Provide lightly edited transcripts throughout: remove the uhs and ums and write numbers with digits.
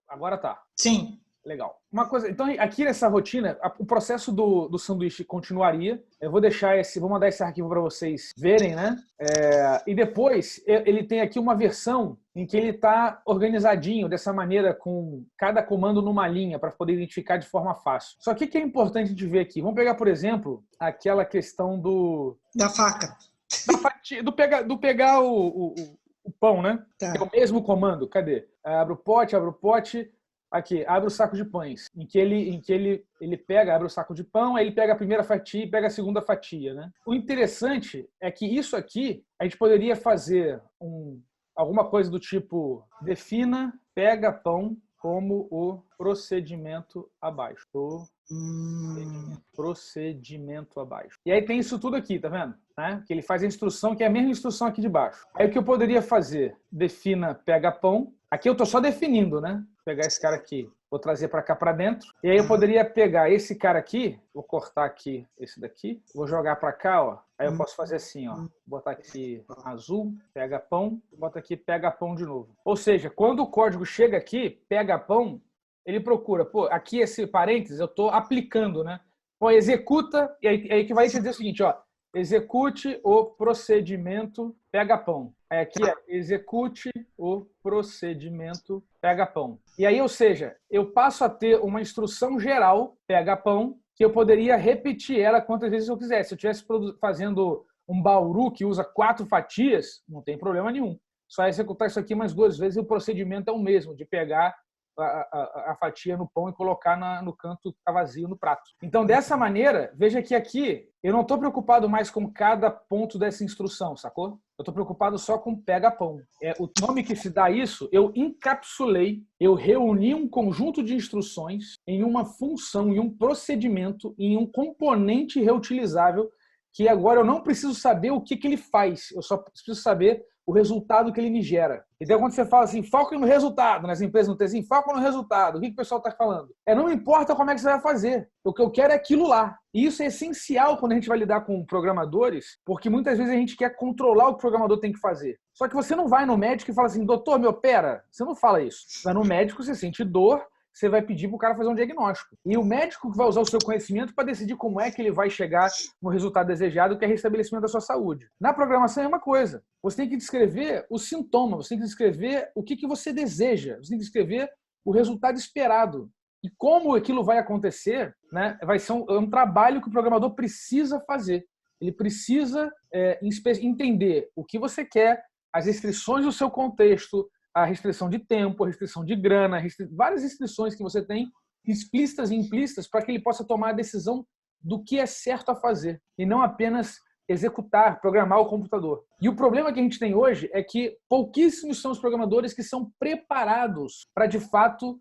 Agora tá. Sim. Legal. Uma coisa, então aqui nessa rotina, o processo do sanduíche continuaria. Eu vou mandar esse arquivo para vocês verem, né? E depois ele tem aqui uma versão em que ele está organizadinho dessa maneira, com cada comando numa linha para poder identificar de forma fácil. Só que o que é importante de ver aqui? Vamos pegar, por exemplo, aquela questão da faca. Da fatia, do pegar o pão, né? Tá. Que é o mesmo comando. Cadê? Abre o pote. Aqui, abre o saco de pães, em que ele pega, abre o saco de pão, aí ele pega a primeira fatia e pega a segunda fatia, né? O interessante é que isso aqui, a gente poderia fazer alguma coisa do tipo, defina, pega pão como o procedimento abaixo. Procedimento abaixo. E aí tem isso tudo aqui, tá vendo? Né? Que ele faz a instrução, que é a mesma instrução aqui de baixo. Aí o que eu poderia fazer? Defina, pega pão. Aqui eu tô só definindo, né? Vou pegar esse cara aqui, vou trazer para cá para dentro. E aí eu poderia pegar esse cara aqui, vou cortar aqui esse daqui, vou jogar para cá, ó. Aí eu posso fazer assim, ó. Botar aqui azul, pega pão, bota aqui pega pão de novo. Ou seja, quando o código chega aqui, pega pão, ele procura, pô, aqui esse parênteses eu estou aplicando, né? Pô, executa, e aí equivalente a dizer o seguinte, ó, execute o procedimento pega pão. Aí aqui é execute o procedimento pega pão. E aí, ou seja, eu passo a ter uma instrução geral pega pão, que eu poderia repetir ela quantas vezes eu quisesse. Se eu estivesse fazendo um bauru que usa 4 fatias, não tem problema nenhum. Só executar isso aqui mais 2 vezes e o procedimento é o mesmo, de pegar a fatia no pão e colocar no canto que está vazio no prato. Então, dessa maneira, veja que aqui eu não estou preocupado mais com cada ponto dessa instrução, sacou? Eu estou preocupado só com pega pão. O nome que se dá a isso, eu encapsulei, eu reuni um conjunto de instruções em uma função, em um procedimento, em um componente reutilizável, que agora eu não preciso saber o que ele faz, eu só preciso saber o resultado que ele me gera. Então, quando você fala assim, foca no resultado, nas empresas não tem assim, foca no resultado, o que o pessoal está falando? Não importa como é que você vai fazer, o que eu quero é aquilo lá. E isso é essencial quando a gente vai lidar com programadores, porque muitas vezes a gente quer controlar o que o programador tem que fazer. Só que você não vai no médico e fala assim, doutor, me opera. Você não fala isso. Você vai no médico, você sente dor, você vai pedir para o cara fazer um diagnóstico. E o médico que vai usar o seu conhecimento para decidir como é que ele vai chegar no resultado desejado, que é o restabelecimento da sua saúde. Na programação é uma coisa. Você tem que descrever o sintoma, você tem que descrever o que você deseja, você tem que descrever o resultado esperado. E como aquilo vai acontecer, né, vai ser um trabalho que o programador precisa fazer. Ele precisa entender o que você quer, as restrições do seu contexto, a restrição de tempo, a restrição de grana, várias restrições que você tem, explícitas e implícitas, para que ele possa tomar a decisão do que é certo a fazer, e não apenas executar, programar o computador. E o problema que a gente tem hoje é que pouquíssimos são os programadores que são preparados para, de fato,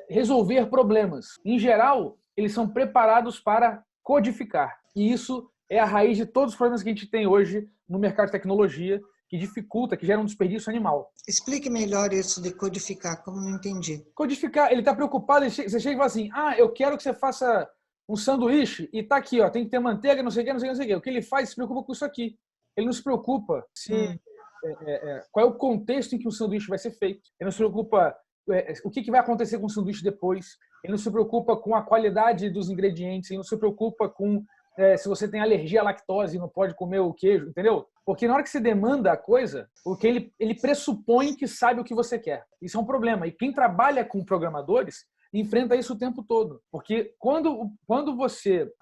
resolver problemas. Em geral, eles são preparados para codificar. E isso é a raiz de todos os problemas que a gente tem hoje no mercado de tecnologia, que dificulta, que gera um desperdício animal. Explique melhor isso de codificar, como não entendi. Codificar, ele está preocupado, você chega e fala assim, eu quero que você faça um sanduíche e tá aqui, ó, tem que ter manteiga, não sei o que, não sei o que, não sei o que. O que ele faz se preocupa com isso aqui. Ele não se preocupa qual é o contexto em que o sanduíche vai ser feito. Ele não se preocupa o que vai acontecer com o sanduíche depois. Ele não se preocupa com a qualidade dos ingredientes, ele não se preocupa com se você tem alergia à lactose e não pode comer o queijo, entendeu? Porque na hora que você demanda a coisa, o que ele pressupõe que sabe o que você quer. Isso é um problema. E quem trabalha com programadores enfrenta isso o tempo todo. Porque quando você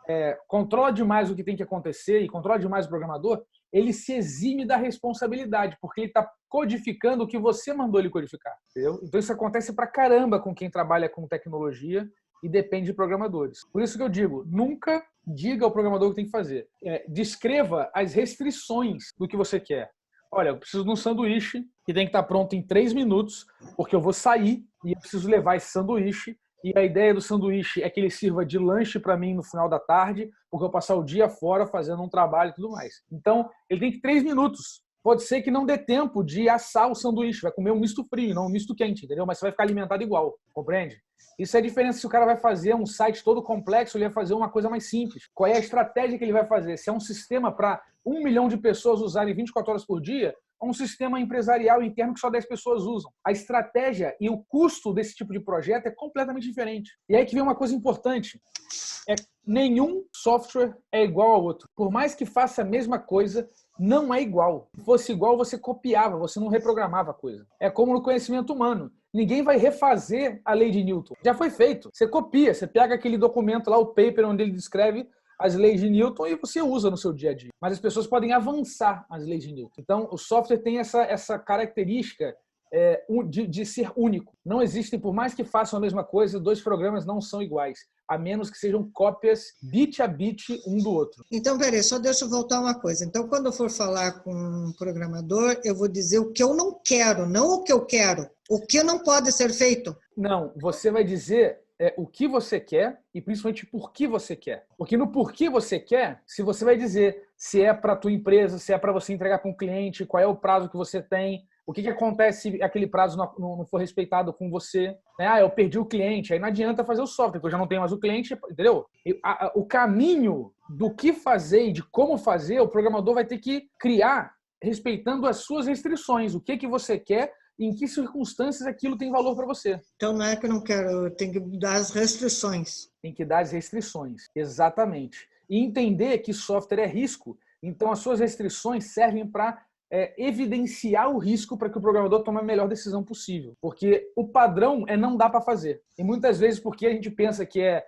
controla demais o que tem que acontecer e controla demais o programador, ele se exime da responsabilidade, porque ele está codificando o que você mandou ele codificar. Entendeu? Então isso acontece pra caramba com quem trabalha com tecnologia e depende de programadores. Por isso que eu digo, nunca diga ao programador o que tem que fazer. Descreva as restrições do que você quer. Olha, eu preciso de um sanduíche que tem que estar pronto em 3 minutos, porque eu vou sair e eu preciso levar esse sanduíche. E a ideia do sanduíche é que ele sirva de lanche para mim no final da tarde, porque eu vou passar o dia fora fazendo um trabalho e tudo mais. Então, ele tem que 3 minutos. Pode ser que não dê tempo de assar o sanduíche, vai comer um misto frio, não um misto quente, entendeu? Mas você vai ficar alimentado igual, compreende? Isso é a diferença se o cara vai fazer um site todo complexo ou ele vai fazer uma coisa mais simples. Qual é a estratégia que ele vai fazer? Se é um sistema para 1 milhão de pessoas usarem 24 horas por dia, a um sistema empresarial interno que só 10 pessoas usam. A estratégia e o custo desse tipo de projeto é completamente diferente. E aí que vem uma coisa importante. Nenhum software é igual ao outro. Por mais que faça a mesma coisa, não é igual. Se fosse igual, você copiava, você não reprogramava a coisa. É como no conhecimento humano. Ninguém vai refazer a lei de Newton. Já foi feito. Você copia, você pega aquele documento lá, o paper, onde ele descreve as leis de Newton e você usa no seu dia a dia. Mas as pessoas podem avançar as leis de Newton. Então, o software tem essa característica de ser único. Não existem, por mais que façam a mesma coisa, dois programas não são iguais, a menos que sejam cópias bit a bit um do outro. Então, peraí, só deixa eu voltar uma coisa. Então, quando eu for falar com um programador, eu vou dizer o que eu não quero, não o que eu quero. O que não pode ser feito. Não, você vai dizer o que você quer e principalmente por que você quer. Porque no porquê você quer, se você vai dizer se é para a tua empresa, se é para você entregar para um cliente, qual é o prazo que você tem, o que acontece se aquele prazo não for respeitado com você. Eu perdi o cliente, aí não adianta fazer o software, porque eu já não tenho mais o cliente, entendeu? O caminho do que fazer e de como fazer, o programador vai ter que criar respeitando as suas restrições, o que você quer, em que circunstâncias aquilo tem valor para você. Então não é que eu não quero, eu tenho que dar as restrições. Tem que dar as restrições, exatamente. E entender que software é risco, então as suas restrições servem para evidenciar o risco para que o programador tome a melhor decisão possível. Porque o padrão não dá para fazer. E muitas vezes, porque a gente pensa que é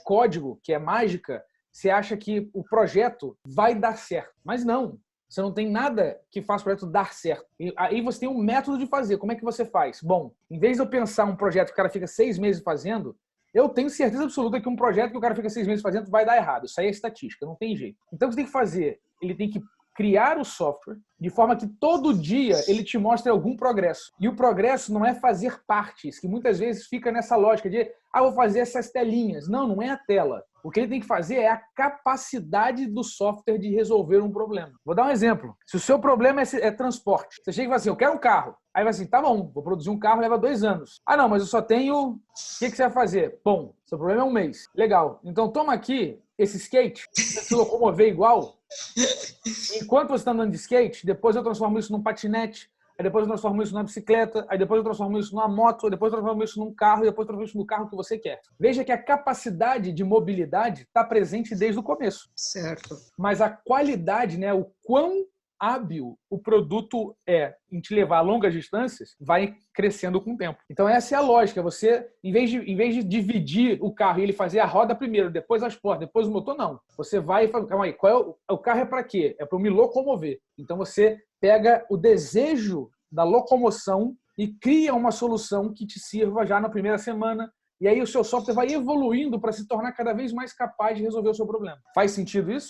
código, que é mágica, você acha que o projeto vai dar certo. Mas não. Você não tem nada que faça o projeto dar certo. E aí você tem um método de fazer. Como é que você faz? Bom, em vez de eu pensar um projeto que o cara fica 6 meses fazendo, eu tenho certeza absoluta que um projeto que o cara fica 6 meses fazendo vai dar errado. Isso aí é estatística, não tem jeito. Então o que você tem que fazer? Ele tem que criar o software de forma que todo dia ele te mostre algum progresso. E o progresso não é fazer partes, que muitas vezes fica nessa lógica de vou fazer essas telinhas. Não é a tela. O que ele tem que fazer é a capacidade do software de resolver um problema. Vou dar um exemplo. Se o seu problema é transporte, você chega e fala assim, eu quero um carro. Aí vai assim, tá bom, vou produzir um carro, leva 2 anos. Não, mas eu só tenho... O que você vai fazer? Bom, seu problema é 1 mês. Legal. Então toma aqui esse skate, você se locomover igual. Enquanto você está andando de skate, depois eu transformo isso num patinete, aí depois eu transformo isso numa bicicleta, aí depois eu transformo isso numa moto, aí depois eu transformo isso num carro, e depois eu transformo isso no carro que você quer. Veja que a capacidade de mobilidade está presente desde o começo. Certo. Mas a qualidade, o quão hábil o produto é em te levar a longas distâncias, vai crescendo com o tempo. Então essa é a lógica. Você, em vez de dividir o carro e ele fazer a roda primeiro, depois as portas, depois o motor, não. Você vai e fala, calma aí, o carro é para quê? É para eu me locomover. Então você pega o desejo da locomoção e cria uma solução que te sirva já na primeira semana. E aí o seu software vai evoluindo para se tornar cada vez mais capaz de resolver o seu problema. Faz sentido isso?